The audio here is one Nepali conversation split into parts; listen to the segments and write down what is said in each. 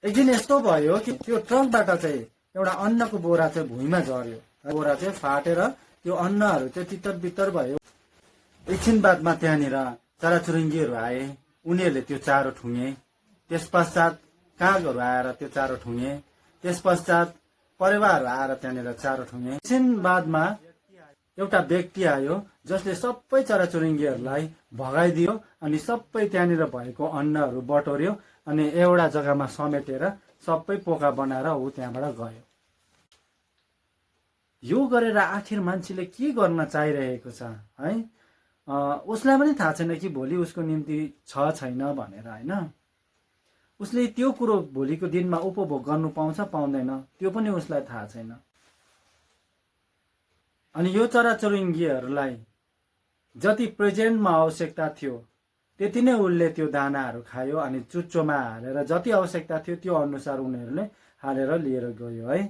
एक दिन यस्तो भयो कि त्यो ट्रकबाट चाहिँ एउटा अन्नको बोरा चाहिँ भुइँमा झर्यो। बोरा चाहिँ फाटेर त्यो अन्नहरू चाहिँ तितर बितर भयो। एकछिन बादमा त्यहाँनिर चराचुरुङ्गीहरू आए, उनीहरूले त्यो चारो ठुङ्गे। त्यस पश्चात कागहरू आएर त्यो चारो ठुङ्गे। त्यस पश्चात परेवाहरू आएर त्यहाँनिर चारो ठुङ्गे। एकछिन बादमा एउटा व्यक्ति आयो जसले सबै चराचुरुङ्गीहरूलाई भगाइदियो अनि सबै त्यहाँनिर भएको अन्नहरू बटोर्यो अनि एउटा जग्गामा समेटेर सबै पोका बनाएर ऊ त्यहाँबाट गयो। यो गरेर आखिर मान्छेले के गर्न चाहिरहेको छ है? उसलाई पनि थाहा छैन कि भोलि उसको निम्ति छैन भनेर, होइन? उसले त्यो कुरो भोलिको दिनमा उपभोग गर्नु पाउँछ पाउँदैन त्यो पनि उसलाई थाहा छैन। अनि यो चराचुरुङ्गीहरूलाई जति प्रेजेन्टमा आवश्यकता थियो त्यति नै उसले त्यो दानाहरू खायो अनि चुच्चोमा हालेर जति आवश्यकता थियो त्यो अनुसार उनीहरूले हालेर लिएर गयो है।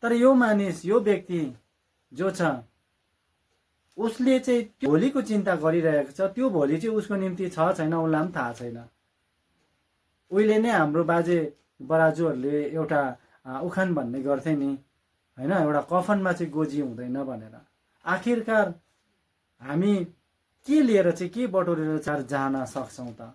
तर यो मानिस, यो व्यक्ति जो छ, उसले चाहिँ भोलिको चिन्ता गरिरहेको छ। त्यो भोलि चाहिँ उसको निम्ति छैन उसलाई पनि थाहा छैन। उहिले नै हाम्रो बाजे बराजुहरूले एउटा उखान भन्ने गर्थे नि, होइन? एउटा कफनमा चाहिँ गोजी हुँदैन भनेर। आखिरकार हामी के लिएर चाहिँ के बटोरेर जान सक्छौँ त?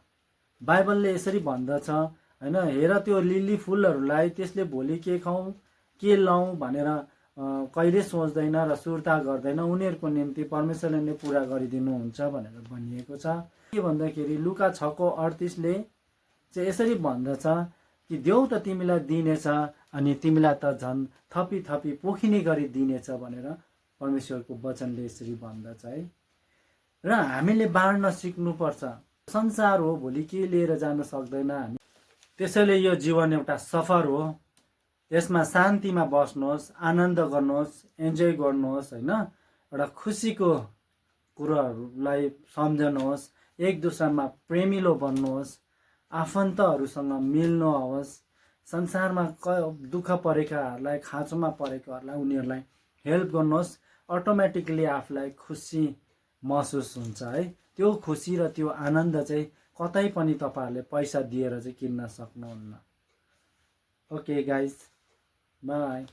बाइबलले यसरी भन्दछ, होइन? हेर त्यो लिली फुलहरूलाई, त्यसले भोलि के खाउँ के लाउँ भनेर कहिले सोच्दैन र सुर्ता गर्दैन। उनीहरूको निम्ति परमेश्वरले नै पुरा गरिदिनुहुन्छ भनेर भनिएको छ। के भन्दाखेरि लुका 6:38ले चाहिँ यसरी भन्दछ कि देऊ त तिमीलाई दिनेछ अनि तिमीलाई त झन् थपी थपी पोखिने गरी दिनेछ भनेर परमेश्वरको वचनले यसरी भन्दछ है। र हामीले बाँड्न सिक्नुपर्छ। संसार हो, भोलि के लिएर जान सक्दैन हामी। त्यसैले यो जीवन एउटा सफर हो। यसमा शान्तिमा बस्नुहोस्, आनन्द गर्नुहोस्, इन्जोय गर्नुहोस्, होइन? एउटा खुसीको कुराहरूलाई सम्झनुहोस्, एक दुसरामा प्रेमिलो बन्नुहोस्, आफन्तहरूसँग मिल्नुहोस्, संसारमा दुःख परेकाहरूलाई, खाँचोमा परेकाहरूलाई उनीहरूलाई हेल्प गर्नुहोस्। अटोमेटिकली आफूलाई खुसी महसुस हुन्छ है। त्यो खुसी र त्यो आनन्द चाहिँ कतै पनि तपाईँहरूले पैसा दिएर चाहिँ किन्न सक्नुहुन्न। Okay guys, by.